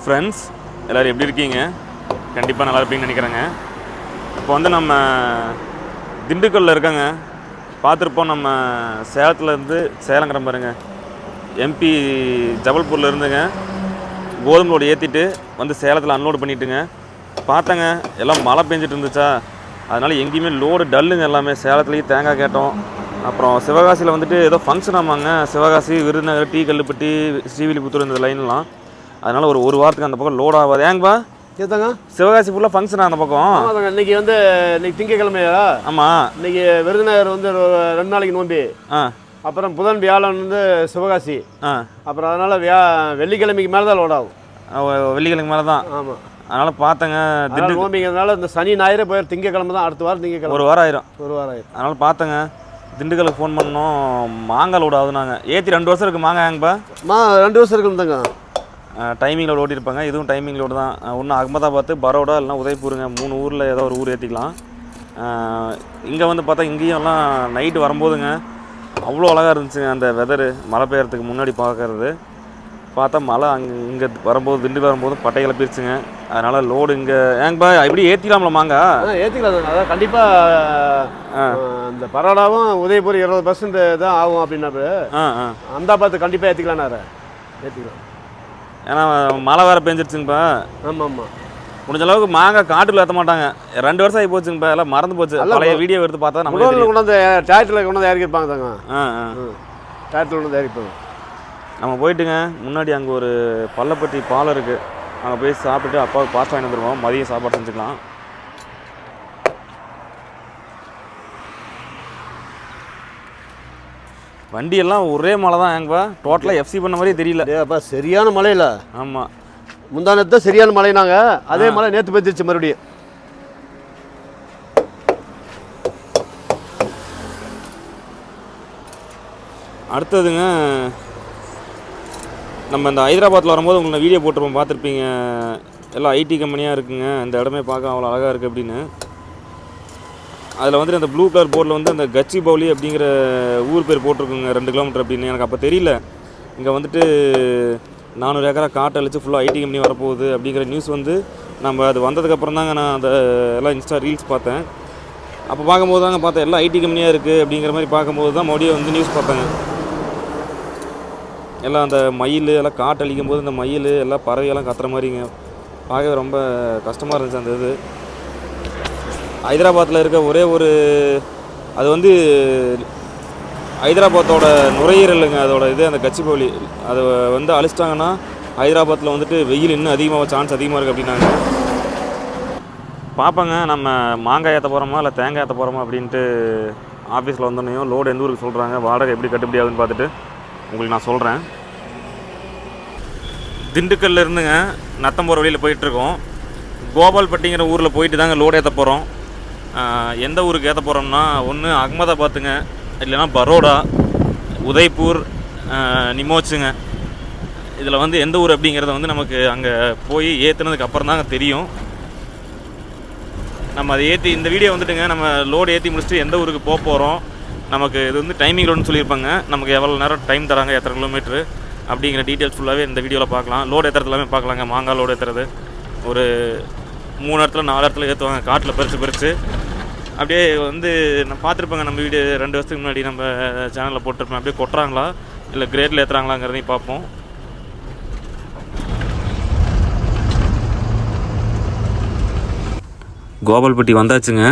Friends எல்லோரும் எப்படி இருக்கீங்க? கண்டிப்பாக நல்லா இருப்பீங்கன்னு நினைக்கிறேங்க. இப்போ வந்து நம்ம திண்டுக்கல்லில் இருக்காங்க. பார்த்துருப்போம், நம்ம சேலத்துலேருந்து சேலங்கிற பாருங்க, எம்பி ஜபல்பூரில் இருந்துங்க கோதுமை லோடு ஏற்றிட்டு வந்து சேலத்தில் அன்லோடு பண்ணிட்டுங்க. பார்த்தங்க எல்லாம் மழை பெஞ்சிட்டு இருந்துச்சா, அதனால் எங்கேயுமே லோடு டல்லுங்க. எல்லாமே சேலத்துலேயும் தேங்காய் கேட்டோம். அப்புறம் சிவகாசியில் வந்துட்டு ஏதோ ஃபங்க்ஷன் ஆமாங்க. சிவகாசி, விருதுநகர், டீ கல்லுப்பட்டி, ஸ்ரீவில்லிபுத்தூர் இந்த லைன்லாம். அதனால் ஒரு வாரத்துக்கு அந்த பக்கம் லோட் ஆகாது. ஏங்கப்பா கேத்தாங்க சிவகாசி ஃபுல்லாக ஃபங்க்ஷன் அந்த பக்கம்? ஆமாங்க. இன்னைக்கு திங்கக்கிழமையா? ஆமாம். இன்னைக்கு விருதுநகர் 2 நாளைக்கு நோம்பி. அப்புறம் புதன் வியாழன் சிவகாசி. அப்புறம் அதனால் வெள்ளிக்கிழமைக்கு மேலே தான் லோட் ஆகும். வெள்ளிக்கிழமை மேலே தான். ஆமாம். அதனால் பார்த்தங்க திண்டுக்கல் நோம்பிங்கிறதுனால இந்த சனி ஞாயிறு போய் திங்கக்கிழமை தான். அடுத்த வாரம் திங்கக்கிழமை ஒரு வாரம் ஆயிரும். அதனால் பார்த்தங்க திண்டுக்கலுக்கு ஃபோன் பண்ணோம். மாங்காய் லோடு ஆகுது. நாங்கள் ஏற்றி 2 வருஷம் இருக்குது மாங்காய். ஏங்கப்பா 2 வருஷம் இருக்குதாங்க. டைமிங்கில் ஓட்டியிருப்பாங்க. இதுவும் டைமிங் லோடு தான். ஒன்று அகமதாபாத், பரோடா, இல்லைனா உதய்பூருங்க. 3 ஊரில் ஏதோ ஒரு ஊர் ஏற்றிக்கலாம். இங்கே வந்து பார்த்தா இங்கேயும் எல்லாம் நைட்டு வரும்போதுங்க அவ்வளோ அழகாக இருந்துச்சுங்க. அந்த வெதரு மழை பெய்யறதுக்கு முன்னாடி பார்க்கறது பார்த்தா மழை இங்கே வரும்போது, திண்டுக்கல் வரும்போது பட்டை கிளப்பிடுச்சுங்க. அதனால் லோடு இங்கே ஏங்கப்பா இப்படி ஏற்றிக்கலாம்ல மாங்காய்? ஏற்றிக்கலாம். அதான் கண்டிப்பாக இந்த பரோடாவும் உதயபூர் 20% தான் ஆகும் அப்படின்னாப்பு. அஹமதாபாத் கண்டிப்பாக ஏற்றிக்கலாம்னாரு. ஏற்றிக்கலாம். ஏன்னா மழை வேறு பெஞ்சிருச்சுங்கப்பா. ஆமாம் ஆமாம். முடிஞ்ச அளவுக்கு மாங்காய் காட்டுக்குள்ள ஏற்ற மாட்டாங்க. 2 வருஷம் ஆகி போச்சுங்கப்பா. எல்லாம் மறந்து போச்சு. பழைய வீடியோ எடுத்து பார்த்தா நம்ம கொண்டாந்து டிராக்டரில் கொண்டாந்து இறக்கிருப்பாங்க தாங்க. டிராக்டரில் கொண்டாந்து இறக்கிப்பாங்க. நம்ம போயிட்டுங்க முன்னாடி அங்கே ஒரு பள்ளப்பட்டி பாலம் இருக்குது. அங்கே போய் சாப்பிட்டுட்டு அப்பாவுக்கு பாஸ்ட் வாங்கி வந்துடுவோம். மதியம் சாப்பாடு செஞ்சுக்கலாம். வண்டியெல்லாம் ஒரே மழை தான். ஏங்கப்பா டோட்டலாக எஃப்சி பண்ண மாதிரியே தெரியல. அப்பா சரியான மழையில. ஆமாம், முந்தானத்தை சரியான மழைனாங்க. அதே மழை நேற்று பெஞ்சிருச்சு மறுபடியும். அடுத்ததுங்க நம்ம இந்த ஹைதராபாத்தில் வரும்போது உங்களுக்கு வீடியோ போட்டிருப்போம், பார்த்துருப்பீங்க. எல்லாம் ஐடி கம்பெனியாக இருக்குங்க. இந்த இடமே பார்க்க அவ்வளோ அழகாக இருக்குது அப்படின்னு. அதில் வந்துட்டு அந்த ப்ளூ கலர் போர்டில் வந்து அந்த கச்சி பவுலி அப்படிங்கிற ஊர் பேர் போட்டிருக்குங்க, 2 கிலோமீட்டர் அப்படின்னு. எனக்கு அப்போ தெரியல. இங்கே வந்துட்டு 400 ஏக்கரா காட்டை அழிச்சு ஃபுல்லாக ஐடி கம்பெனி வரப்போகுது அப்படிங்கிற நியூஸ் வந்து நம்ம அது வந்ததுக்கப்புறம் தாங்க நான் அந்த எல்லாம் இன்ஸ்டா ரீல்ஸ் பார்த்தேன். அப்போ பார்க்கும்போது தாங்க பார்த்தேன் எல்லாம் ஐடி கம்பெனியாக இருக்குது அப்படிங்கிற மாதிரி. பார்க்கும்போது தான் மறுபடியும் வந்து நியூஸ் பார்த்தாங்க. எல்லாம் அந்த மயில் எல்லாம் காட்டு அழிக்கும் போது இந்த மயில் எல்லாம் பறவையெல்லாம் கத்துற மாதிரிங்க. பார்க்கவே ரொம்ப கஷ்டமாக இருந்துச்சு அந்த இது. ஹைதராபாத்தில் இருக்க ஒரே ஒரு அது வந்து ஹைதராபாத்தோட நுரையீரலுங்க. அதோட இது அந்த கச்சிபவுலி அதை வந்து அழிச்சிட்டாங்கன்னா ஹைதராபாத்தில் வந்துட்டு வெயில் இன்னும் அதிகமாக சான்ஸ் அதிகமாக இருக்குது அப்படின்னாங்க. பார்ப்பங்க நம்ம மாங்காய் ஏற்ற போகிறோமா இல்லை தேங்காய் ஏற்ற போகிறோமா அப்படின்ட்டு ஆஃபீஸில் வந்தோன்னையும் லோடு எந்த ஊருக்கு சொல்கிறாங்க, வாடகை எப்படி கட்டுப்படி ஆகுதுன்னு பார்த்துட்டு உங்களுக்கு நான் சொல்கிறேன். திண்டுக்கல்ல இருந்துங்க நத்தம் போகிற வழியில் போயிட்டுருக்கோம். கோபால்பட்டிங்கிற ஊரில் போயிட்டு தாங்க லோடு ஏற்ற போகிறோம். எந்த ஊருக்கு ஏற்ற போகிறோம்னா, ஒன்று அகமதாபாத்துங்க, இல்லைனா பரோடா, உதய்பூர், நிமோச்சுங்க. இதில் வந்து எந்த ஊர் அப்படிங்கிறத வந்து நமக்கு அங்கே போய் ஏற்றுனதுக்கு அப்புறம் தாங்க தெரியும். நம்ம அதை ஏற்றி இந்த வீடியோ வந்துட்டுங்க நம்ம லோடு ஏற்றி முடிச்சுட்டு எந்த ஊருக்கு போக போகிறோம், நமக்கு இது வந்து டைமிங் லோடுன்னு சொல்லியிருப்பாங்க. நமக்கு எவ்வளோ நேரம் டைம் தராங்க, எத்தனை கிலோமீட்ரு அப்படிங்கிற டீட்டெயில்ஸ் ஃபுல்லாகவே இந்த வீடியோவில் பார்க்கலாம். லோடு ஏற்றுறது எல்லாமே பார்க்கலாங்க. மாங்காய் லோடு ஏற்றுறது ஒரு 3 இடத்துல 4 இடத்துல ஏற்றுவாங்க, காட்டில் பறித்து அப்படியே வந்து நான் பார்த்துருப்பேங்க. நம்ம வீடியோ 2 வருஷத்துக்கு முன்னாடி நம்ம சேனலில் போட்டிருப்பேன். அப்படியே கொட்டுறாங்களா இல்லை கிரேட்டில் ஏற்றுறாங்களாங்கிறதையும் பார்ப்போம். கோபால்பட்டி வந்தாச்சுங்க.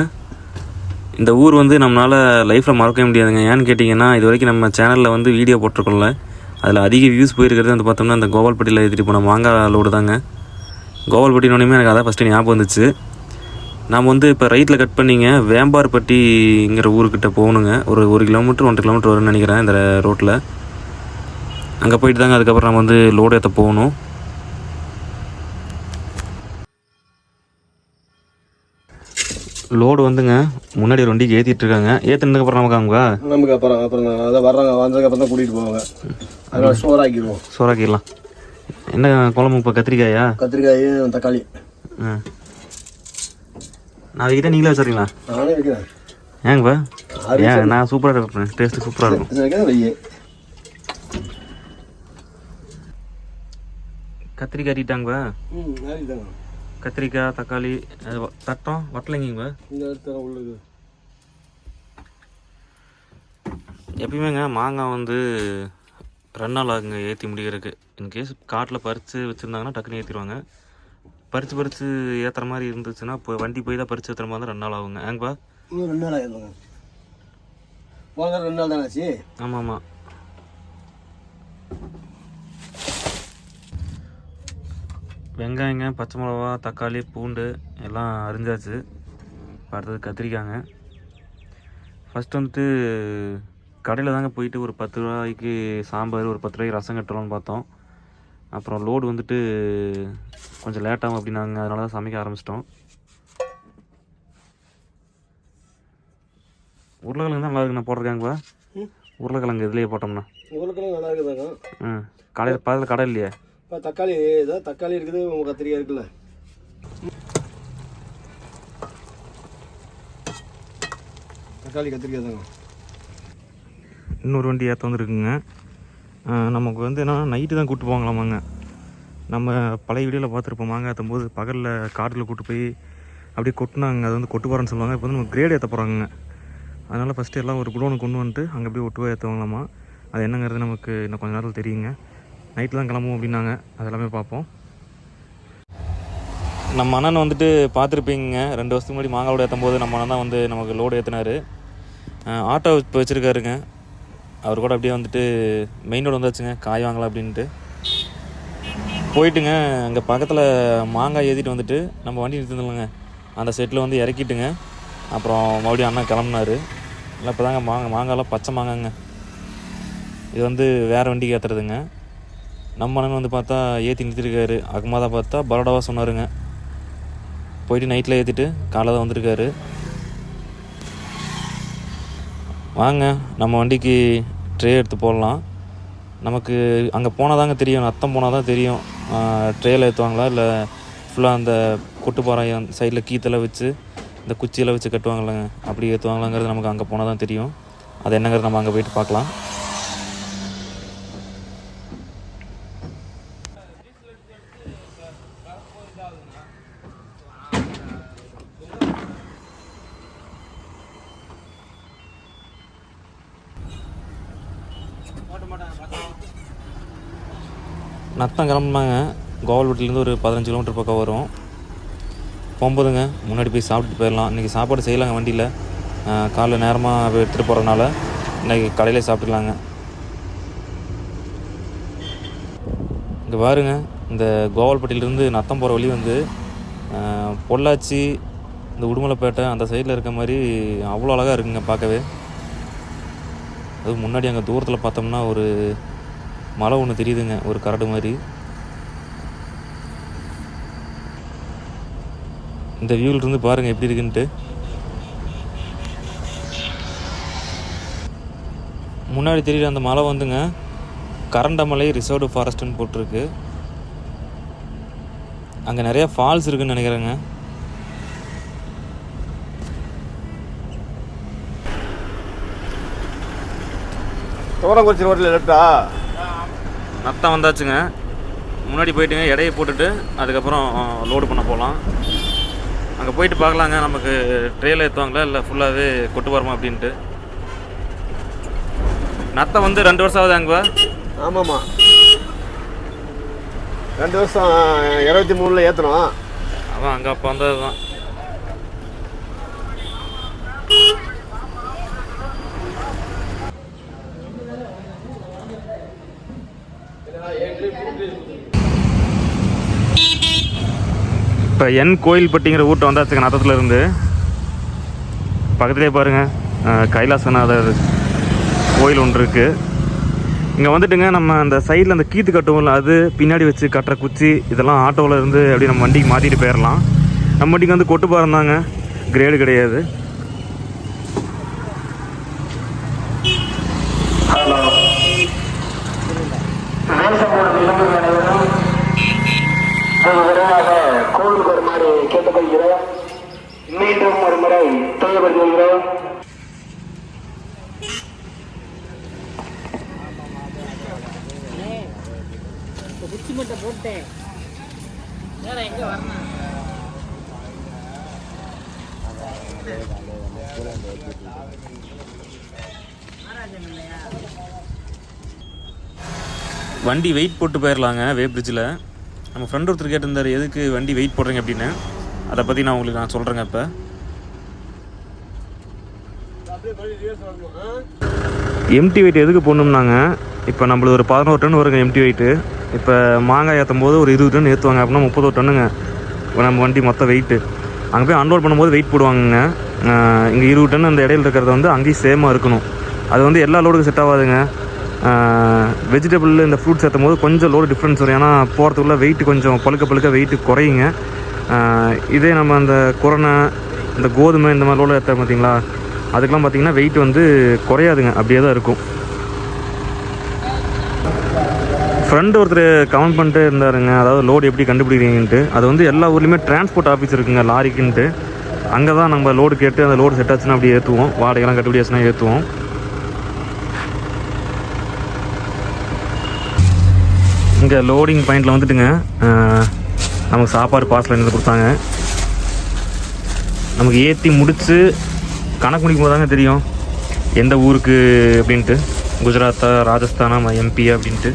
இந்த ஊர் வந்து நம்மளால் லைஃப்பில் மறக்க முடியாதுங்க. ஏன்னு கேட்டிங்கன்னா, இது வரைக்கும் நம்ம சேனலில் வந்து வீடியோ போட்டிருக்கோம்ல, அதில் அதிக வியூஸ் போயிருக்கிறது வந்து பார்த்தோம்னா இந்த கோபால்பட்டியில் ஏற்றிட்டு போன மாங்காய் லோடு தாங்க. கோபால்பட்டினோடனே எனக்கு அதான் ஃபஸ்ட்டு ஞாபகம் வந்துச்சு. நாம் வந்து இப்போ ரைட்டில் கட் பண்ணிங்க வேம்பார்பட்டிங்கிற ஊருக்கிட்ட போகணுங்க. ஒரு 1 கிலோமீட்டர் 1.5 கிலோமீட்டர் வரும்னு நினைக்கிறேன் இந்த ரோட்டில். அங்கே போயிட்டு தாங்க அதுக்கப்புறம் நம்ம வந்து லோடு ஏற்ற போகணும். லோடு வந்துங்க முன்னாடி ஒரு வண்டிக்கு ஏற்றிட்டு இருக்காங்க. ஏற்றினதுக்கப்புறம் நமக்கு அப்புறம் அதை வர்றாங்க, வந்ததுக்கப்புறம் தான் கூட்டிகிட்டு போவாங்க. அதனால் சோறாக்கிடலாம். என்ன குழம்பு இப்போ? கத்திரிக்காயும் தக்காளி. நான் வைக்கிட்டே நீங்களே வச்சுறீங்களா? நானே வைக்கிறேன். ஏங்கப்பா? ஏன் நான் சூப்பராக இருப்பேன், டேஸ்ட்டு சூப்பராக இருக்கும். கத்திரிக்காய் அறிட்டாங்க அறிதாங்க. கத்திரிக்காய் தக்காளி தட்டம் வட்டலைங்க இந்த இடத்துல உள்ளது. எப்பயுமேங்க மாங்காய் வந்து 2 நாள் ஆகுங்க ஏற்றி முடிக்கிறதுக்கு. இன்கேஸ் காட்டில் பறித்து வச்சுருந்தாங்கன்னா டக்குன்னு ஏற்றிடுவாங்க. பறித்து ஏற்றுற மாதிரி இருந்துச்சுன்னா இப்போ வண்டி போய் தான் பறித்து ஏற்றுற மாதிரி தான் 2 நாள் ஆகுங்க. ஏங்கப்பா? 2 நாள் ஆகிடுங்க. வாங்க 2 நாள் தானே ஆச்சு. ஆமாம். வெங்காயங்க, பச்சை மிளகா, தக்காளி, பூண்டு எல்லாம் அரிஞ்சாச்சு. அடுத்தது கத்திரிக்காங்க. ஃபஸ்ட்டு வந்துட்டு கடையில் தாங்க போயிட்டு ஒரு 10 ரூபாய்க்கு சாம்பார், ஒரு 10 ரூபாய்க்கு ரசம் கட்டலாம்னு பார்த்தோம். அப்புறம் லோடு வந்துட்டு கொஞ்சம் லேட்டாகும் அப்படின்னாங்க. அதனால தான் சமைக்க ஆரம்பிச்சிட்டோம். உருளைக்கிழங்கு தான் நல்லா இருக்குண்ணா போட்டிருக்காங்கப்பா. உருளைக்கிழங்கு இதுலேயே போட்டோம்னா உருளைக்கிழங்கு நல்லா இருக்குதாங்க. கடையில் பக்கத்தில் கடை இல்லையா? இப்போ தக்காளி இதான் தக்காளி இருக்குது, உங்கள் கத்திரிக்காய் இருக்குல்ல. தக்காளி கத்திரிக்காய் தாங்க. இன்னொரு வண்டி ஏற்ற வந்துருக்குங்க. நமக்கு வந்து என்னன்னா நைட்டு தான் கூப்பிட்டு போவாங்களாமாங்க. நம்ம பழைய வீடியோவில் பார்த்துருப்போம். மாங்காய் ஏற்றும் போது பகலில் காட்டில் கூப்பிட்டு போய் அப்படியே கொட்டினாங்க. அது வந்து கொட்டு போகிறேன்னு சொல்லுவாங்க. இப்போ வந்து நம்ம கிரேடு ஏற்ற போகிறாங்க. அதனால் ஃபஸ்ட்டு எல்லாம் ஒரு குடோனுக்கு கொண்டு வந்துட்டு அங்கே அப்படியே ஒட்டுவா ஏற்றுவாங்களாமா. அது என்னங்கிறது நமக்கு இன்னும் கொஞ்சம் நேரத்தில் தெரியுங்க. நைட்டில் தான் கிளம்புவோம் அப்படின்னாங்க. அதெல்லாமே பார்ப்போம். நம்ம அண்ணன் வந்துட்டு பார்த்துருப்பீங்க. 2 வருஷத்துக்கு முன்னாடி மாங்காய் லோடு ஏற்றும் போது நம்ம அண்ணன் தான் வந்து நமக்கு லோடு ஏற்றினார். ஆட்டோ இப்போ வச்சுருக்காருங்க. அவர் கூட அப்படியே வந்துட்டு மெயின் ரோடு வந்தாச்சுங்க காய் வாங்கலாம் அப்படின்ட்டு போயிட்டுங்க. அங்கே பக்கத்தில் மாங்காய் ஏற்றிட்டு வந்துட்டு நம்ம வண்டி நிறுத்திருந்தோங்க. அந்த செட்டில் வந்து இறக்கிட்டுங்க. அப்புறம் மறுபடியும் அண்ணன் கிளம்புனார். இல்லை இப்போ தாங்க மாங்காயெல்லாம் பச்சை மாங்காங்க. இது வந்து வேறு வண்டிக்கு ஏற்றுறதுங்க. நம்ம அண்ணன் வந்து பார்த்தா ஏற்றி நிறுத்திருக்காரு. அகமாதா பார்த்தா பரோடாவாக சொன்னாருங்க. போயிட்டு நைட்டில் ஏற்றிட்டு காலை தான் வந்திருக்காரு. வாங்க நம்ம வண்டிக்கு ட்ரே எடுத்து போடலாம். நமக்கு அங்கே போனால் தாங்க தெரியும், நத்தம் போனால் தான் தெரியும் ட்ரேயில் ஏற்றுவாங்களா இல்லை ஃபுல்லாக அந்த கொட்டுப்பாறை சைடில் கீத்தெல்லாம் வச்சு இந்த குச்சியெல்லாம் வச்சு கட்டுவாங்களாங்க, அப்படி ஏற்றுவாங்களாங்கிறது நமக்கு அங்கே போனால் தான் தெரியும். அது என்னங்கிறது நம்ம அங்கே போயிட்டு பார்க்கலாம். நத்தம் கிளம்புனாங்க. கோவல்பட்டிலேருந்து ஒரு 15 கிலோமீட்டர் பக்கம் வரும். போகும்போதுங்க முன்னாடி போய் சாப்பிட்டுட்டு போயிடலாம். இன்றைக்கி சாப்பாடு செய்யலாங்க வண்டியில். காலைல நேரமாக எடுத்துகிட்டு போகிறதுனால இன்றைக்கி கடையிலே சாப்பிட்டுக்கலாங்க. இங்கே பாருங்க, இந்த கோவல்பட்டியிலேருந்து நத்தம் போகிற வழி வந்து பொள்ளாச்சி, இந்த உடுமலைப்பேட்டை அந்த சைடில் இருக்க மாதிரி அவ்வளோ அழகாக இருக்குங்க பார்க்கவே. அது முன்னாடி அங்கே தூரத்தில் பார்த்தோம்னா ஒரு மலை ஒன்று தெரியுதுங்க, ஒரு கரடு மாதிரி. இந்த வியூவில் இருந்து பாருங்கள் எப்படி இருக்குன்ட்டு. முன்னாடி தெரியுற அந்த மலை வந்துங்க கரண்டமலை ரிசர்வ்டு ஃபாரஸ்ட்டுன்னு போட்டிருக்கு. அங்கே நிறையா ஃபால்ஸ் இருக்குதுன்னு நினைக்கிறேங்க. தோரங்குறிச்சி ரோட்டில் லெஃப்டா நத்தம் வந்தாச்சுங்க. முன்னாடி போயிட்டுங்க எடையை போட்டுட்டு அதுக்கப்புறம் லோடு பண்ண போகலாம். அங்கே போயிட்டு பார்க்கலாங்க நமக்கு ட்ரெயிலில் ஏற்றுவாங்களா இல்லை ஃபுல்லாகவே கொட்டு வரமா அப்படின்ட்டு. நத்தம் வந்து 2 வருஷம் ஆகுது அங்கே. ஆமாம்மா, 2 வருஷம் 23 ஏற்றணும். அதான் அங்கே அப்போ வந்தது தான். இப்போ கோயில்பட்டிங்கிற ஊட்ட வந்தாச்சுங்க. நத்தத்தில் இருந்து பக்கத்துலேயே பாருங்கள் கைலாசநாதர் கோயில் ஒன்று இருக்குது. இங்கே வந்துட்டுங்க நம்ம அந்த சைடில் அந்த கீத்து கட்டுவோம்ல, அது பின்னாடி வச்சு கட்டுற குச்சி இதெல்லாம் ஆட்டோவில் இருந்து அப்படி நம்ம வண்டிக்கு மாற்றிட்டு போயிடலாம். நம்ம வண்டிக்கு வந்து கொட்டு பாருந்தாங்க, கிரேடு கிடையாது. கோவிலுக்கு ஒரு மாதிரி கேட்டுக்கொள்கிறோம். மீண்டும் ஒரு முறை தெரியப்படுத்துகிறோம். குச்சி மட்டும் போட்டேன். வண்டி வெயிட் போட்டு போயிடலாங்க வே பிரிட்ஜில். நம்ம ஃப்ரெண்ட் ஒருத்தர் கேட்டிருந்தார் எதுக்கு வண்டி வெயிட் போடுறீங்க அப்படின்னு. அதை பற்றி நான் உங்களுக்கு சொல்கிறேங்க. இப்போ எம்டி வெயிட் எதுக்கு போடணும்னாங்க, இப்போ நம்மளுக்கு ஒரு 11 டன் வருங்க எம்டி வெயிட்டு. இப்போ மாங்காய் ஏற்றும் போது ஒரு 20 டன் ஏற்றுவாங்க அப்படின்னா 31 டன்னுங்க நம்ம வண்டி மொத்த வெயிட்டு. அங்கே போய் அன்லோட் பண்ணும்போது வெயிட் போடுவாங்கங்க. இங்கே 20 டன் அந்த இடையில இருக்கிறது வந்து அங்கேயும் சேமாக இருக்கணும். அது வந்து எல்லா லோடுக்கும் செட் ஆகாதுங்க. வெஜிடபிள் இந்த ஃப்ரூட்ஸ் ஏற்றும் போது கொஞ்சம் லோடு டிஃப்ரென்ஸ் வரும். ஏன்னா போகிறதுக்குள்ள வெயிட் கொஞ்சம் பழுக்க வெயிட்டு குறையுங்க. இதே நம்ம அந்த குரணை இந்த கோதுமை இந்த மாதிரி லோடு ஏற்ற பார்த்தீங்களா, அதுக்கெலாம் பார்த்திங்கன்னா வெயிட் வந்து குறையாதுங்க, அப்படியே தான் இருக்கும். ஃப்ரெண்டு ஒருத்தர் கமெண்ட் பண்ணிட்டு இருந்தாருங்க, அதாவது லோடு எப்படி கண்டுபிடிக்கிறீங்கன்ட்டு. அது வந்து எல்லா ஊர்லேயுமே டிரான்ஸ்போர்ட் ஆஃபீஸ் இருக்குங்க லாரிக்குன்ட்டு. அங்கே தான் நம்ம லோடு கேட்டு அந்த லோடு செட் ஆச்சுன்னா அப்படி ஏற்றுவோம், வாடகைலாம் கட்டுப்படி ஆச்சுன்னா ஏற்றுவோம். இங்கே லோடிங் பாயிண்டில் வந்துட்டுங்க நமக்கு சாப்பாடு பார்சல் என்ன கொடுத்தாங்க. நமக்கு ஏற்றி முடித்து கணக்கு முடிக்கும் போது தாங்க தெரியும் எந்த ஊருக்கு அப்படின்ட்டு. குஜராத்தா, ராஜஸ்தானா, எம்பி அப்படின்ட்டு.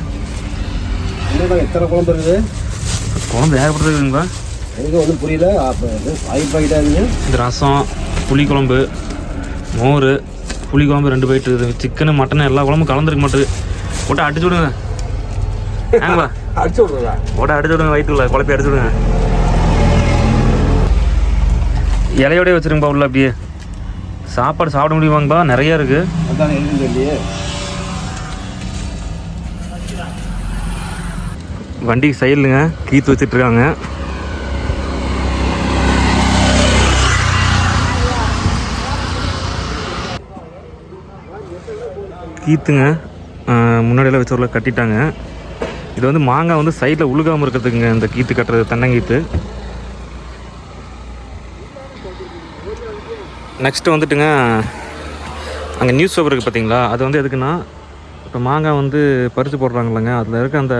எத்தனை குழம்பு இருக்குது? குழம்பு ஏகப்பட்டதுங்களா, எனக்கு ஒன்றும் புரியல. ஆயில் பாக்கெட்டாக இந்த ரசம், புளி குழம்பு, மோர், புளி குழம்பு 2 பாக்கெட் இருக்குது. சிக்கனு மட்டனு எல்லா குழம்பும் கலந்துருக்க மாட்டேது. போட்டு அடிச்சு விடுங்க. ஏங்கப்பா அடிச்சு விட்றதா? போட்டு அடிச்சு விடுங்க, வயிற்றுல குழப்பி அடிச்சு விடுங்க. இலையோடய வச்சுருங்கப்பா உள்ள. அப்படியே சாப்பாடு சாப்பிட முடியுமாங்கப்பா? நிறையா இருக்குது. அதான் எழுதுங்க இல்லையே. வண்டிக்கு சைடுங்க கீத்து வச்சிட்ருக்காங்க. கீத்துங்க முன்னாடியெல்லாம் வச்ச ஊரில் கட்டிட்டாங்க. இது வந்து மாங்காய் வந்து சைடில் உழுகாமல் இருக்கிறதுக்குங்க இந்த கீத்து கட்டுறது, தென்னங்கீத்து. நெக்ஸ்ட்டு வந்துட்டுங்க அங்கே நியூஸ் பேப்பர் இருக்குது பார்த்தீங்களா, அது வந்து எதுக்குன்னா, இப்போ மாங்காய் வந்து பறித்து போடுறாங்களங்க, அதில் இருக்க அந்த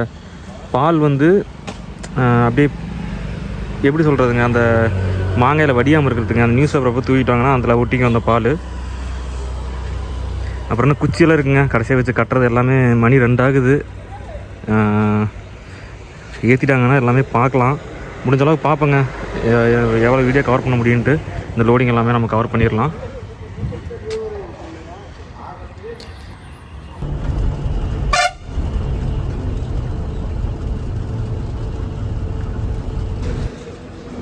பால் வந்து அப்படியே எப்படி சொல்கிறதுங்க, அந்த மாங்காயில் வடியாமல் இருக்கிறதுங்க. அந்த நியூஸ் பேப்பரை போய் தூக்கிட்டாங்கன்னா அதில் ஒட்டிக்கும் அந்த பால். அப்புறம் என்ன குச்சியெல்லாம் இருக்குங்க கடைசியாக வச்சு கட்டுறது. எல்லாமே மணி 2 ஆகுது. ஏற்றிட்டாங்கன்னா எல்லாமே பார்க்கலாம். முடிஞ்ச அளவுக்கு பார்ப்போங்க எவ்வளோ வீடியோ கவர் பண்ண முடியுன்ட்டு. இந்த லோடிங் எல்லாமே நம்ம கவர் பண்ணிடலாம்.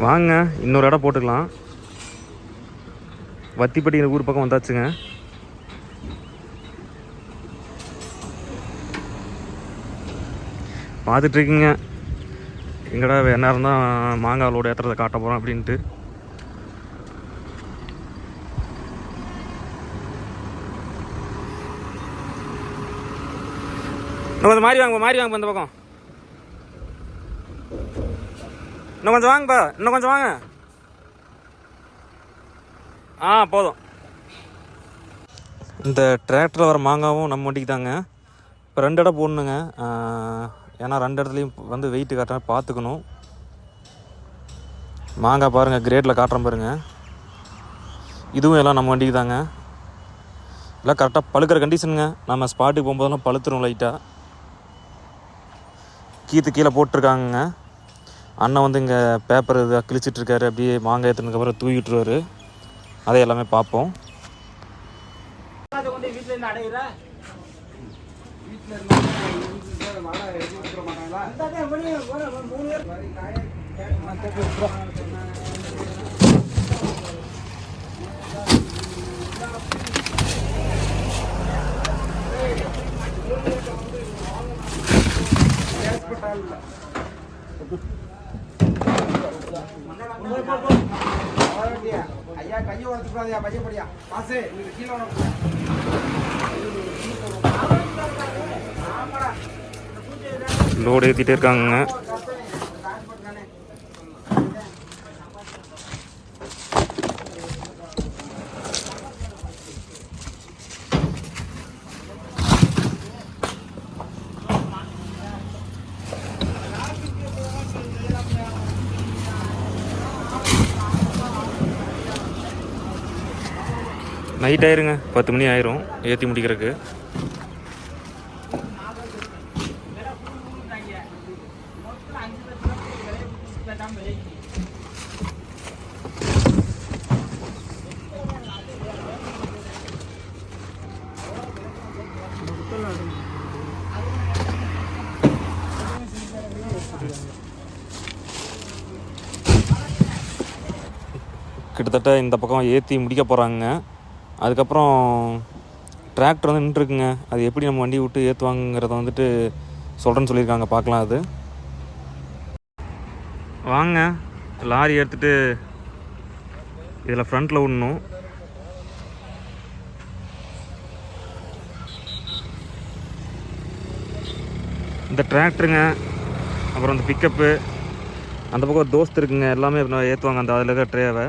வாங்க இன்னொரு இடம் போட்டுக்கலாம். வத்திப்பட்டி இந்த ஊர் பக்கம் வந்தாச்சுங்க. பார்த்துட்ருக்கீங்க எங்கடா என்ன இருந்தால் மாங்காய் லோடு ஏற்றுறதை காட்ட போகிறோம் அப்படின்ட்டு. இன்னும் கொஞ்சம் மாறி வாங்கப்பா இந்த பக்கம். இன்னும் கொஞ்சம் வாங்கப்பா, இன்னும் கொஞ்சம் வாங்க. போதும். இந்த டிராக்டரில் வர மாங்காவும் நம்ம வண்டிக்கு தாங்க. இப்போ 2 இடம் போடணுங்க. ஏன்னா 2 இடத்துலையும் வந்து வெயிட்டு காட்டுற பார்த்துக்கணும். மாங்காய் பாருங்கள் கிரேட்டில் காட்டுறேன் பாருங்கள். இதுவும் எல்லாம் நம்ம வண்டிக்கு தாங்க. எல்லாம் கரெக்டாக பழுக்கிற கண்டிஷனுங்க. நம்ம ஸ்பாட்டுக்கு போகும்போதெல்லாம் பழுத்துரும் லைட்டாக. கீழே போட்டிருக்காங்க. அண்ணன் வந்து இங்கே பேப்பர் இதாக கிழிச்சிட்ருக்காரு. அப்படியே மாங்காய் ஏற்றுனதுக்கப்புறம் தூக்கிட்டுருவார். அதை எல்லாமே பார்ப்போம். லோடு ஏற்றிட்டே இருக்காங்க. நைட் ஆயிருங்க, 10 மணி ஆயிரும் ஏற்றி முடிக்கிறதுக்கு. கிட்டத்தட்ட இந்த பக்கம் ஏற்றி முடிக்க போகிறாங்க. அதுக்கப்புறம் டிராக்டர் வந்து நின்றுருக்குங்க. அது எப்படி நம்ம வண்டி விட்டு ஏற்றுவாங்கிறத வந்துட்டு சொல்கிறேன்னு சொல்லியிருக்காங்க. பார்க்கலாம். அது வாங்க, லாரி எடுத்துகிட்டு இதில் ஃப்ரண்ட்டில் விடணும். இந்த டிராக்டருங்க, அப்புறம் இந்த பிக்கப்பு, அந்த பக்கம் ஒரு தோஸ்து இருக்குங்க, எல்லாமே ஏற்றுவாங்க அந்த அதில் இருக்கிற ட்ரேவை.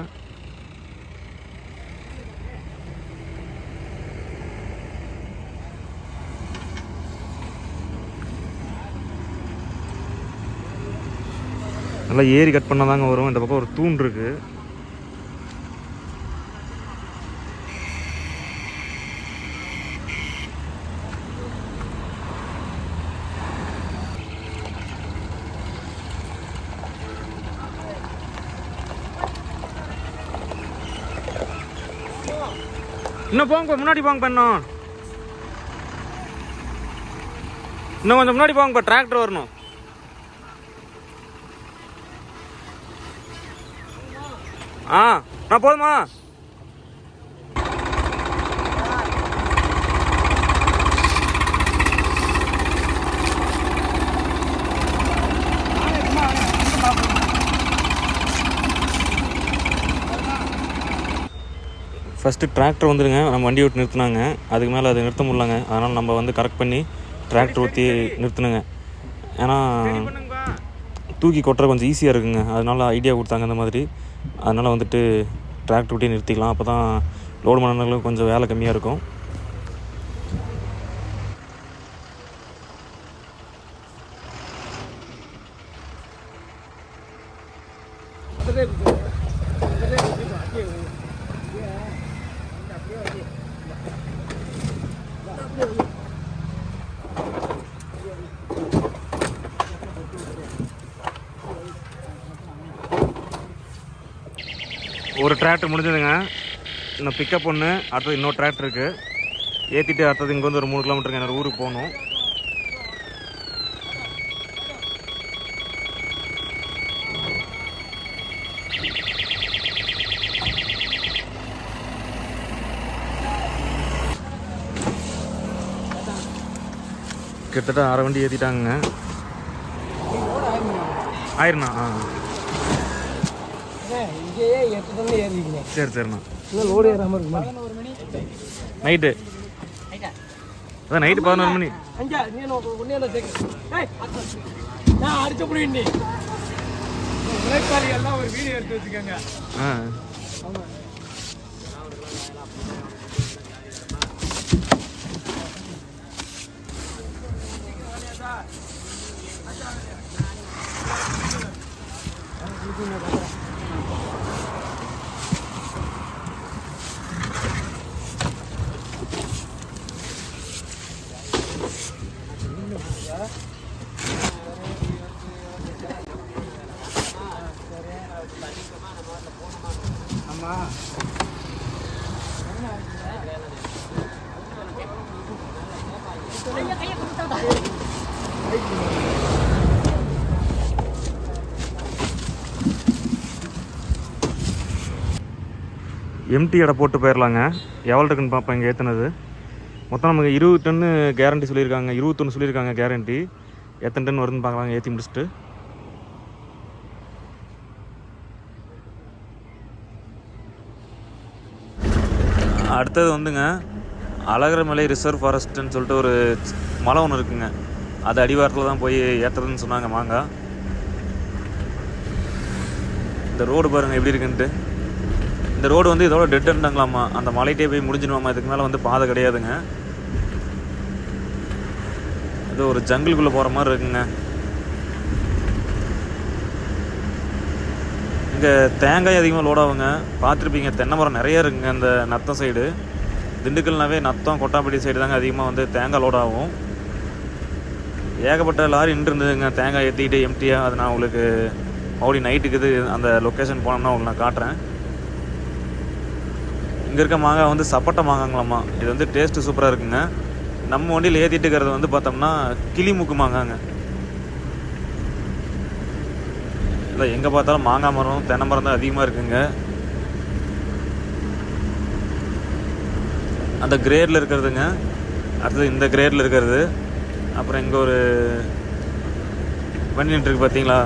நல்லா ஏறி கட் பண்ணால் தாங்க வரும். இந்த பக்கம் ஒரு தூண் இருக்குது. இன்னும் போங்க, முன்னாடி போங்க பண்ணோம். இன்னும் கொஞ்சம் முன்னாடி போங்க, டிராக்டர் வரணும். நான் போதுமா? ஃபஸ்ட்டு டிராக்டர் வந்துடுங்க, நம்ம வண்டி விட்டு நிறுத்தினாங்க. அதுக்கு மேலே அதை நிறுத்த முடியலங்க. அதனால் நம்ம வந்து கரெக்ட் பண்ணி டிராக்டர் ஊற்றி நிறுத்தினுங்க. ஏன்னா தூக்கி கொட்டுற கொஞ்சம் ஈஸியாக இருக்குங்க. அதனால் ஐடியா கொடுத்தாங்க அந்த மாதிரி. அதனால் வந்துட்டு டிராக்டர் விட்டே நிறுத்திக்கலாம். அப்போ தான் லோடு மணங்களுக்கு கொஞ்சம் வேலை கம்மியாக இருக்கும். ஒரு டிராக்டர் முடிஞ்சதுங்க. இன்னும் பிக்கப் ஒன்று, அடுத்தது இன்னொரு டிராக்டர் இருக்குது. ஏற்றிட்டு அடுத்தது இங்கே வந்து ஒரு 3 கிலோமீட்டருங்க என்னோட ஊருக்கு போகணும். கிட்டத்தட்ட 1/2 வண்டி ஏற்றிட்டாங்க. ஆயிருண்ணா. சரி சரிண்ணா. நைட்டு அதான் நைட்டு 11 மணி. எம்டி எடை போட்டு போயிடலாங்க. எவ்வளோ இருக்குன்னு பார்ப்பேன். இங்கே ஏற்றுனது மொத்தம் நமக்கு 20 டன்னு கேரண்டி சொல்லியிருக்காங்க. 21 சொல்லியிருக்காங்க கேரண்டி. எத்தனை டன் வருதுன்னு பார்க்கலாங்க ஏற்றி முடிச்சுட்டு. அடுத்தது வந்துங்க அழகர்மலை ரிசர்வ் ஃபாரஸ்ட்டுன்னு சொல்லிட்டு ஒரு மலை ஒன்று இருக்குங்க. அது அடிவாரத்தில் தான் போய் ஏற்றுறதுன்னு சொன்னாங்க. மாங்காய் இந்த ரோடு பாருங்கள் எப்படி இருக்குன்ட்டு. இந்த ரோடு வந்து இதோட டெட் எண்டாங்களாமா. அந்த மலைட்டே போய் முடிஞ்சிடுவாமா. இதுக்கு மேலே வந்து பாதை கிடையாதுங்க. இது ஒரு ஜங்கிள்குள்ளே போகிற மாதிரி இருக்குங்க. இங்கே தேங்காய் அதிகமாக லோட் ஆகுங்க. பார்த்துருப்பீங்க, தென்னை மரம் நிறைய இருக்குங்க இந்த நத்தம் சைடு. திண்டுக்கல்னாவே நத்தம் கொட்டாம்பட்டி சைடு தாங்க அதிகமாக வந்து தேங்காய் லோட் ஆகும். ஏகப்பட்ட லாரி நின்று இருந்ததுங்க தேங்காய் ஏற்றிக்கிட்டு எம்டியாக. அது நான் உங்களுக்கு மறுபடியும் நைட்டுக்கு இது அந்த லொக்கேஷன் போனோம்னா உங்களுக்கு நான் காட்டுறேன். இங்கே இருக்க மாங்காய் வந்து சப்பட்டை மாங்காங்களாம்மா. இது வந்து டேஸ்ட்டு சூப்பராக இருக்குங்க. நம்ம வண்டியில் ஏற்றிட்டு இருக்கிறது வந்து பார்த்தோம்னா கிளிமூக்கு மாங்காங்க. இல்லை எங்கே பார்த்தாலும் மாங்காய் மரம் தென்னை மரம் தான் அதிகமாக இருக்குங்க. அந்த கிரேடில் இருக்கிறதுங்க, அடுத்தது இந்த கிரேடில் இருக்கிறது, அப்புறம் இங்கே ஒரு வண்டி நின்றுருக்கு பார்த்தீங்களா,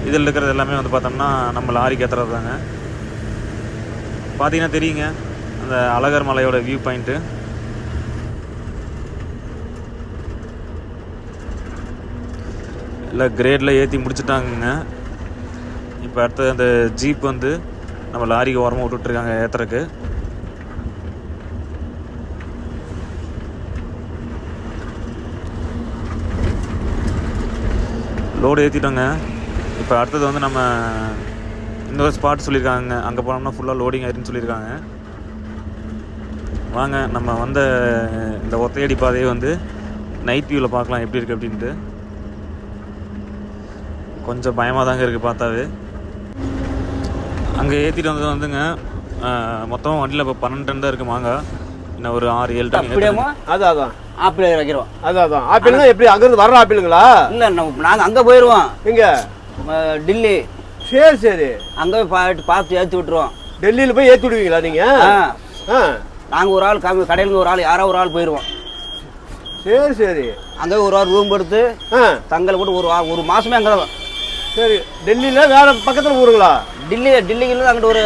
இதில் இருக்கிறது எல்லாமே வந்து பார்த்தோம்னா நம்ம லாரிக்கு ஏற்றுறது தாங்க. பார்த்தீங்கன்னா தெரியுங்க அந்த அழகர் மலையோட வியூ பாயிண்ட்டு. இல்லை கிரேடில் ஏற்றி முடிச்சுட்டாங்கங்க. இப்போ அடுத்தது அந்த ஜீப் வந்து நம்ம லாரிக்கு ஓரமாக விட்டுட்ருக்காங்க ஏற்றுறக்கு. லோடு ஏற்றிட்டோங்க. இப்போ அடுத்தது வந்து நம்ம இன்னொரு ஸ்பாட் சொல்லியிருக்காங்க, அங்கே போனோம்னா ஃபுல்லாக லோடிங் ஆயிருன்னு சொல்லியிருக்காங்க. வாங்க நம்ம வந்த இந்த ஒத்தையடி பாதையை வந்து நைட் வியூவில் பார்க்கலாம் எப்படி இருக்குது அப்படின்ட்டு. கொஞ்சம் பயமாக தாங்க இருக்குது பார்த்தாவே. அங்கே ஏற்றிட்டு வந்தது வந்துங்க மொத்தம் வண்டியில் இப்போ 12 டன் தான் இருக்குது மாங்காய். இன்னும் ஒரு 6-7 டன். அதான் ஆப்பிள் வைக்கிறோம். அதான் ஆப்பிள்னா எப்படி அங்கேருந்து வர்ற ஆப்பிளுங்களா? இல்லை நாங்கள் அங்கே போயிடுவோம். எங்கே? டெல்லி. சரி அங்கே போய் பார்த்து ஏற்றி விட்டுருவோம். டெல்லியில் போய் ஏற்றி விடுவீங்களா நீங்கள்? நாங்கள் ஒரு ஆள் கடையிலேருந்து ஒரு ஆள் யாராவது ஒரு ஆள் போயிடுவோம். சரி அங்கே ஒரு வாரம் ரூம் எடுத்து தங்கலை போட்டு ஒரு மாதமே அங்கே தான். சரி, டெல்லியில் வேறு பக்கத்தில் ஊருங்களா? டெல்லியிலேருந்து அங்கிட்டு ஒரு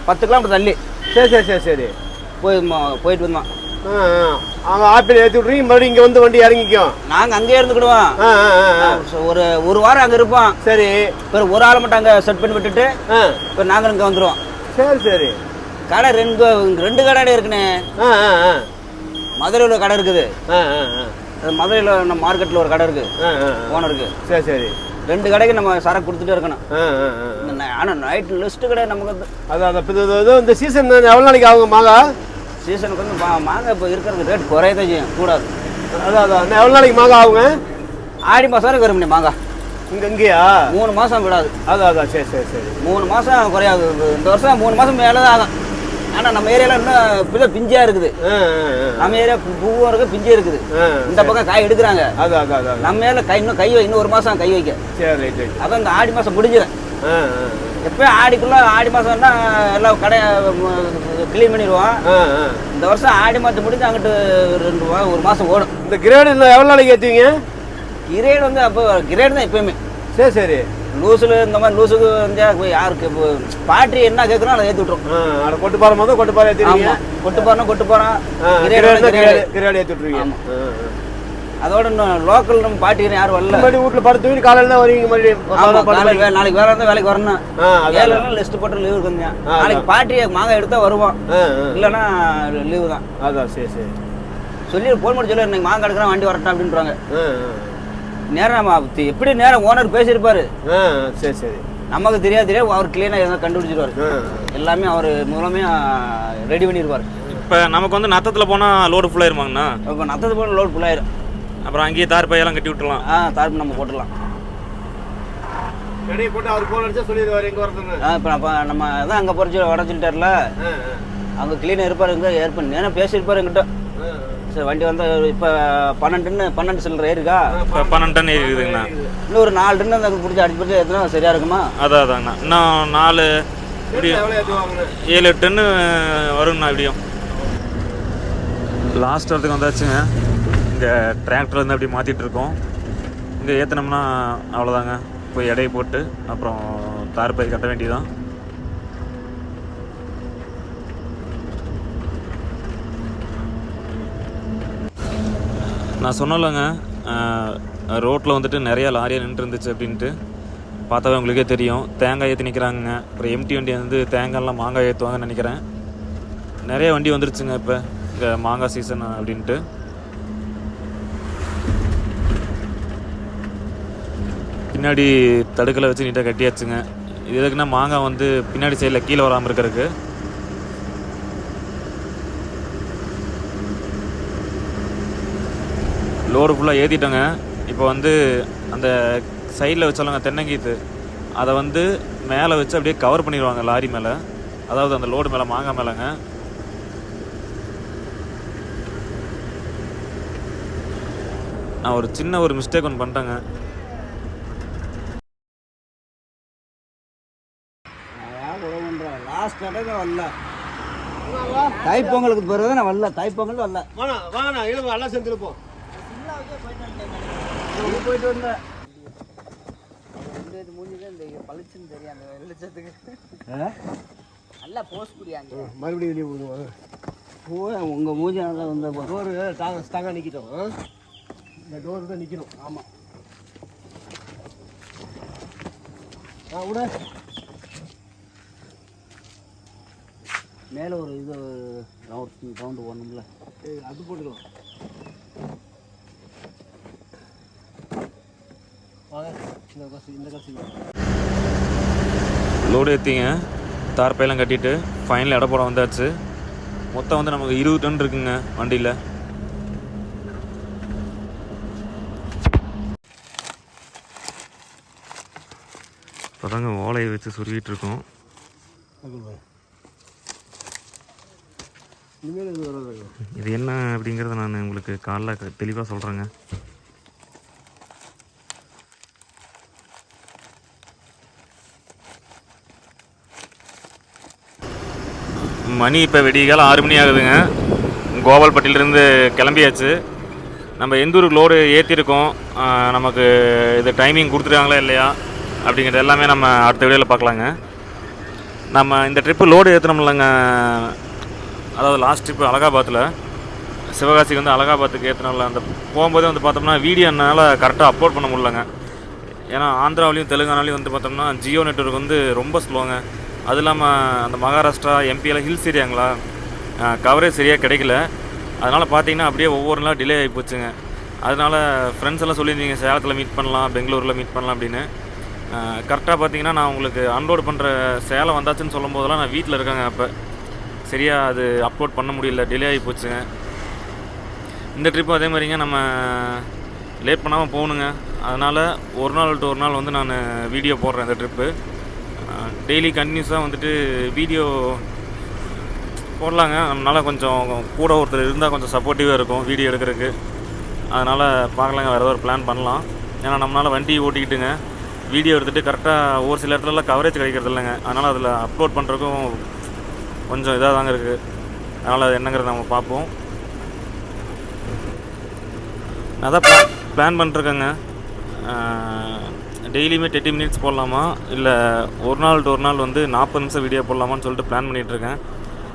10 கிலோமீட்டர் தள்ளி. சரி போயிட்டு வந்தோம். அங்கே ஆப்பிள் ஏற்றி விட்றீங்க, மறுபடியும் இங்கே வந்து வண்டி இறங்கிக்கும். நாங்கள் அங்கேயே இருந்துக்கிடுவோம். ஒரு வாரம் அங்கே இருப்போம். சரி, இப்போ ஒரு ஆளை மட்டும் அங்கே செட் பண்ணி விட்டுட்டு இப்போ நாங்கள் இங்கே வந்துடுவோம். சரி கடை ரெண்டு கடை இருக்குண்ணே. மதுரையில் கடை இருக்குது. மதுரையில் நம்ம மார்க்கெட்டில் ஒரு கடை இருக்குது ஓனருக்கு. சரி 2 கடைக்கு நம்ம சரக்கு கொடுத்துட்டே இருக்கணும். ஆனால் நைட் லிஸ்ட்டு கடை நமக்கு வந்து அதான் இந்த சீசன் எவ்வளோ நாளைக்கு ஆகுங்க மாங்காய்? சீசனுக்கு வந்து மாங்காய் இப்போ இருக்கிறது ரேட் குறையதான் செய்யும், கூடாது. அதான் எவ்வளோ நாளைக்கு மாங்காய் ஆகுங்க? ஆடி மாதம் வரைக்கும் வரும் மாங்காய். இங்கேயா 3 மாதம் விடாது. அதான் சரி 3 மாதம் குறையாது. இந்த வருஷம் 3 மாதம் மேலே தான் ஆகும். ஆனால் நம்ம ஏரியாவில் இன்னும் இப்போதான் பிஞ்சியாக இருக்குது. நம்ம ஏரியா பூவும் இருக்குது, பிஞ்சு இருக்குது. இந்த பக்கம் காய் எடுக்கிறாங்க. அதான் நம்ம ஏரியா இன்னும் 1 மாதம் கை வைக்க. சரி அதான் இந்த ஆடி மாதம் முடிஞ்சிடும். எப்பயும் ஆடி மாதம்னா எல்லாம் கடையை கிளீன் பண்ணிடுவோம். இந்த வருஷம் ஆடி மாதம் முடிஞ்சு அங்கிட்டு 1 மாதம் ஓடும். இந்த கிரேடு இன்னும் எவ்வளோ நாளைக்கு ஏற்றுவீங்க? கிரேடு வந்து அப்போ கிரேடு தான் எப்பயுமே. சரி லூஸில் இந்த மாதிரி லூஸுக்கு வந்து யாருக்கு பாட்டி என்ன கேட்குறோம் அதை ஏற்றி விட்ருவோம். அதை கொட்டு பாரு போது கொட்டு பாரு ஏற்றிடுவீங்க. கொட்டு போகிறோம் கிரேடு ஏற்றி விட்ருவீங்க. அதோட இன்னும் லோக்கல் நம்ம பாட்டிக்கிறேன் யாரும் வரல. மறுபடியும் வீட்டில் படுத்து காலையில் தான் வருவீங்க. மறுபடியும் நாளைக்கு வேலை இருந்தால் வேலைக்கு வரணும். 7 நாள் லிஸ்ட்டு போட்டு லீவு கொஞ்சம். நாளைக்கு பாட்டி மாங்காய் எடுத்தால் வருவோம், இல்லைன்னா லீவு தான். அதான் சரி சொல்லி ஃபோன் பண்ணி சொல்லி இன்னைக்கு மாங்காய் எடுக்கிறேன் வண்டி வரட்டும் அப்படின்றாங்க. நேரம் நம்ம எப்படி நேரம் ஓனர் பேசியிருப்பாரு. சரி நமக்கு தெரியாது. அவர் கிளீனாக எதாவது கண்டுபிடிச்சிருவாரு. எல்லாமே அவர் மூலமாக ரெடி பண்ணிடுவார். இப்போ நமக்கு வந்து நத்தத்தில் போனால் லோடு ஃபுல்லாயிருமாங்கண்ணா? இப்போ நத்தத்தில் போனால் லோடு ஃபுல்லாயிரும். அப்புறம் அங்கேயே தார் பையெல்லாம் கட்டி விட்டுலாம். தார் நம்ம போட்டுடலாம். போட்டு அவர் ஃபோன் அடிச்சா சொல்லிடுவார் எங்கே வரதுன்னு. இப்போ நம்ம தான் அங்கே பொறிச்சு வட சொல்லிட்டார்ல, அங்கே கிளீனாக இருப்பார். இங்கே ஏற்ப நேரம் பேசியிருப்பார் எங்கிட்ட. சரி வண்டி வந்து இப்போ 12 சில்லரை ஏறிக்கா. இப்போ 12 டன் ஏறி இருக்குதுங்கண்ணா. இன்னும் ஒரு 4 டன் அந்த பிடிச்சி அடிச்சு எத்தனை சரியாக இருக்குமா? அதாங்கண்ணா. இன்னும் 4 இப்படியும் 7-8 டன்னு வருங்கண்ணா. இப்படியும் லாஸ்ட் இடத்துக்கு வந்தாச்சுங்க. இங்கே டிராக்டர் வந்து அப்படி மாற்றிட்டு இருக்கோம். இங்கே ஏற்றினோம்னா அவ்வளோதாங்க. போய் எடையை போட்டு அப்புறம் தார் பை கட்ட வேண்டியதான். நான் சொன்னலங்க, ரோட்டில் வந்துட்டு நிறையா லாரியாக நின்று இருந்துச்சு அப்படின்ட்டு. பார்த்தாவே உங்களுக்கே தெரியும். தேங்காய் ஏற்றி நிற்கிறாங்க. அப்புறம் எம்டி வண்டி வந்து தேங்காயெல்லாம் மாங்காய் ஏற்றுவாங்கன்னு நினைக்கிறேன். நிறைய வண்டி வந்துருச்சுங்க இப்போ இங்கே மாங்காய் சீசன் அப்படின்ட்டு. பின்னாடி தடுக்கலை வச்சு நீட்டாக கட்டியாச்சுங்க. இது எதுக்குன்னா மாங்காய் வந்து பின்னாடி சைடில் கீழே வராமல் இருக்கிறதுக்கு. லோடு ஃபுல்லாக ஏற்றிட்டோங்க. இப்போ வந்து அந்த சைடில் வச்சாலுங்க தென்னங்கீத்து, அதை வந்து மேலே வச்சு அப்படியே கவர் பண்ணிடுவாங்க லாரி மேலே, அதாவது அந்த லோடு மேலே, மாங்காய் மேலேங்க. நான் ஒரு சின்ன ஒரு மிஸ்டேக் ஒன்று பண்ணிட்டேங்க. லாஸ்ட் தடவை வரல, தைப்பொங்கலுக்கு பிறகு நான் வரல, தைப்பொங்கல் வரல. வாங்கண்ணா இழுவ எல்லாம் செஞ்சுருப்போம். போயிட்டு வந்தேன் பளிச்சுன்னு தெரியும் அந்த வெளிச்சத்துக்கு நல்லா போஸ்ட் புரியாங்க. மறுபடியும் வெளியே போடுவோம். உங்கள் மூஞ்சி நல்லா வந்த டோரு ஸ்ட்ராங்காக நிற்கிட்டோம். இந்த டோரு தான் நிற்கணும். ஆமாம். விட மேலே ஒரு இது ரவுண்டு போடணும்ல, அது போட்டுக்கலாம். இந்த காசு லோடு ஏற்றிங்க, தார்பையெல்லாம் கட்டிட்டு ஃபைனல் எடை போட வந்தாச்சு. மொத்தம் வந்து நமக்கு 20 டன் இருக்குங்க வண்டியில். இப்போதாங்க ஓலையை வச்சு சுருவிட்டு இருக்கோம். இது என்ன அப்படிங்கிறத நான் உங்களுக்கு காலைல தெளிவாக சொல்கிறேங்க. மணி இப்போ வெடிகால 6 மணி ஆகுதுங்க. கோபால்பட்டியிலேருந்து கிளம்பியாச்சு. நம்ம எந்த ஊருக்கு லோடு ஏற்றிருக்கோம், நமக்கு இது டைமிங் கொடுத்துருக்காங்களா இல்லையா அப்படிங்கிறது எல்லாமே நம்ம அடுத்த வீடியோவில் பார்க்கலாங்க. நம்ம இந்த ட்ரிப்பு லோடு ஏற்றுனோம்லங்க, அதாவது லாஸ்ட் ட்ரிப்பு அலகாபாத்தில், சிவகாசிக்கு வந்து அலகாபாத்துக்கு ஏற்றினோம்ல, அந்த போகும்போதே வந்து பார்த்தோம்னா வீடியோ என்னால் கரெக்டாக அப்லோட் பண்ண முடியலங்க. ஏன்னா ஆந்திராவிலையும் தெலுங்கானாலையும் வந்து பார்த்தோம்னா ஜியோ நெட்வொர்க் வந்து ரொம்ப ஸ்லோங்க. அது இல்லாமல் அந்த மகாராஷ்டிரா எம்பியில் ஹில்ஸ் ஏரியாங்களா, கவரேஜ் சரியாக கிடைக்கல. அதனால் பார்த்தீங்கன்னா அப்படியே ஒவ்வொரு நாள் டிலே ஆகி போச்சுங்க. அதனால் ஃப்ரெண்ட்ஸ் எல்லாம் சொல்லியிருந்தீங்க சேலத்தில் மீட் பண்ணலாம், பெங்களூரில் மீட் பண்ணலாம் அப்படின்னு. கரெக்டாக பார்த்தீங்கன்னா நான் உங்களுக்கு அன்லோட் பண்ணுற சேலம் வந்தாச்சுன்னு சொல்லும் போதெல்லாம் நான் வீட்டில் இருக்கேங்க. அப்போ சரியாக அது அப்லோட் பண்ண முடியல, டிலே ஆகி போச்சுங்க. இந்த ட்ரிப்பும் அதே மாதிரிங்க, நம்ம லேட் பண்ணாமல் போகணுங்க. அதனால் ஒரு நாள் விட்டு ஒரு நாள் வந்து நான் வீடியோ போடுறேன். இந்த ட்ரிப்பு டெய்லி கண்டினியூஸாக வந்துட்டு வீடியோ போடலாங்க. நம்மளால் கொஞ்சம் கூட ஒருத்தர் இருந்தால் கொஞ்சம் சப்போர்ட்டிவாக இருக்கும் வீடியோ எடுக்கிறதுக்கு. அதனால் பார்க்கலாங்க, வேறு ஏதாவது பிளான் பண்ணலாம். ஏன்னா நம்மளால் வண்டி ஓட்டிக்கிட்டுங்க வீடியோ எடுத்துகிட்டு கரெக்டாக ஒரு சில இடத்துலலாம் கவரேஜ் கிடைக்கிறது இல்லைங்க. அதனால் அதில் அப்லோட் பண்ணுறதுக்கும் கொஞ்சம் இதாக தாங்க இருக்குது. அதனால் அது என்னங்கிறத நம்ம பார்ப்போம். நான் தான் பிளான் பண்ணிருக்கேங்க, டெய்லியுமே 30 மினிட்ஸ் போடலாமா, இல்லை ஒரு நாள் டு ஒரு நாள் வந்து 40 நிமிஷம் வீடியோ போடலாமான்னு சொல்லிட்டு பிளான் பண்ணிகிட்ருக்கேன்.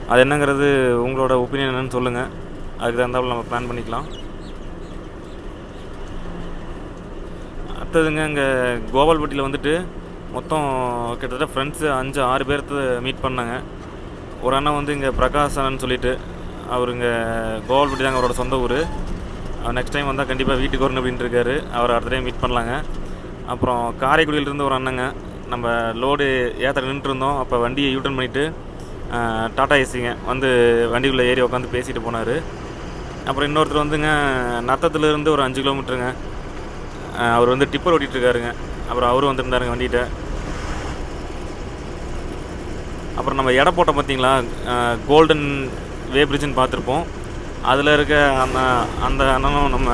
அது என்னங்கிறது உங்களோட ஒப்பீனியன் என்னன்னு சொல்லுங்கள். அதுக்கு தகுந்தாப்புல நம்ம பிளான் பண்ணிக்கலாம். அடுத்ததுங்க, இங்கே கோபால்பட்டியில் வந்துட்டு மொத்தம் கிட்டத்தட்ட ஃப்ரெண்ட்ஸு 5-6 பேர்த்து மீட் பண்ணாங்க. ஒரு அண்ணன் வந்து இங்கே பிரகாஷ் அண்ணன் சொல்லிட்டு, அவர் இங்கே கோபால்பட்டி தாங்க அவரோட சொந்த ஊர். அவர் நெக்ஸ்ட் டைம் வந்தால் கண்டிப்பாக வீட்டுக்கு வரணும் அப்படின்ட்டு இருக்காரு. அவர் அடுத்த டைம் மீட் பண்ணலாங்க. அப்புறம் காரைக்குடியிலேருந்து ஒரு அண்ணங்க, நம்ம லோடு ஏற்ற நின்றுருந்தோம். அப்போ வண்டியை யூட்டர்ன் பண்ணிவிட்டு டாடா ஏசிங்க வந்து வண்டிக்குள்ளே ஏறி உட்காந்து பேசிட்டு போனார். அப்புறம் இன்னொருத்தர் வந்துங்க நத்தத்துலேருந்து ஒரு 5 கிலோமீட்டருங்க, அவர் வந்து டிப்பர் ஓட்டிகிட்ருக்காருங்க. அப்புறம் அவரும் வந்துருந்தாருங்க வண்டிகிட்ட. அப்புறம் நம்ம எடை போட்டோம் பார்த்தீங்களா, கோல்டன் வே பிரிட்ஜுன்னு பார்த்துருப்போம். அதில் இருக்க அந்த அண்ணனும் நம்ம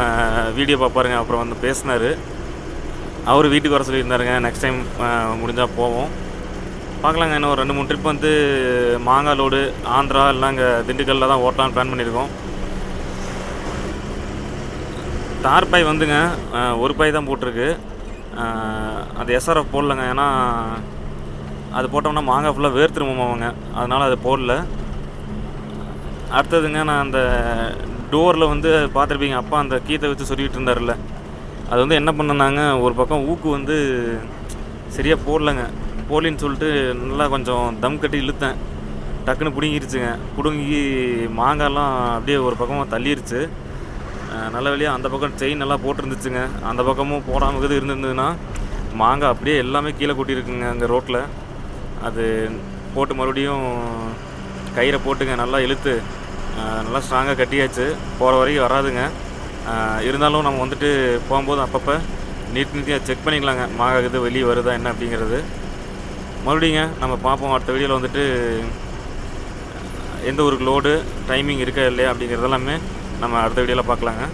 வீடியோ பார்ப்பாருங்க. அப்புறம் வந்து பேசினார். அவர் வீட்டுக்கு வர சொல்லியிருந்தாருங்க. நெக்ஸ்ட் டைம் முடிஞ்சால் போவோம், பார்க்கலாங்க. இன்னும் ஒரு 2-3 ட்ரிப் வந்து மாங்காய் லோடு ஆந்திரா எல்லாம் இங்கே திண்டுக்கல்லில் தான் ஓட்டலான்னு பிளான் பண்ணியிருக்கோம். தார் பாய் வந்துங்க ஒரு பாய் தான் போட்டிருக்கு. அது எஸ்ஆர்எஃப் போடலங்க, ஏன்னா அது போட்டோம்னா மாங்காய் ஃபுல்லாக வேர்த்துருமோங்க, அதனால் அது போடல. அடுத்ததுங்க, நான் அந்த டோரில் வந்து பார்த்துருப்பீங்க, அப்பா அந்த கீத்தை வச்சு சொல்லிகிட்டு இருந்தார்ல, அது வந்து என்ன பண்ணனாங்க, ஒரு பக்கம் ஊக்கு வந்து சரியாக போடலைங்க. போலின்னு சொல்லிட்டு நல்லா கொஞ்சம் தம் கட்டி இழுத்தேன், டக்குன்னு பிடுங்கிருச்சுங்க. பிடுங்கி மாங்காய்லாம் அப்படியே ஒரு பக்கமாக தள்ளிருச்சு. நல்ல வழியாக அந்த பக்கம் செயின் நல்லா போட்டிருந்துச்சுங்க. அந்த பக்கமும் போடாமல் இருந்திருந்ததுன்னா மாங்காய் அப்படியே எல்லாமே கீழே கொட்டியிருக்குங்க அங்கே ரோட்டில். அது போட்டு மறுபடியும் கயிறை போட்டுங்க நல்லா இழுத்து நல்லா ஸ்ட்ராங்காக கட்டியாச்சு. போகிற வரைக்கும் வராதுங்க. இருந்தாலும் நம்ம வந்துட்டு போகும்போது அப்பப்போ நீட்டியாக செக் பண்ணிக்கலாங்க மாகாது வெளியே வருதா என்ன அப்படிங்கிறது. மறுபடியுங்க நம்ம பார்ப்போம் அடுத்த வீடியோவில் வந்துட்டு எந்த ஊருக்கு லோடு டைமிங் இருக்கா இல்லையா அப்படிங்கிறதெல்லாமே நம்ம அடுத்த வீடியோவில் பார்க்கலாங்க.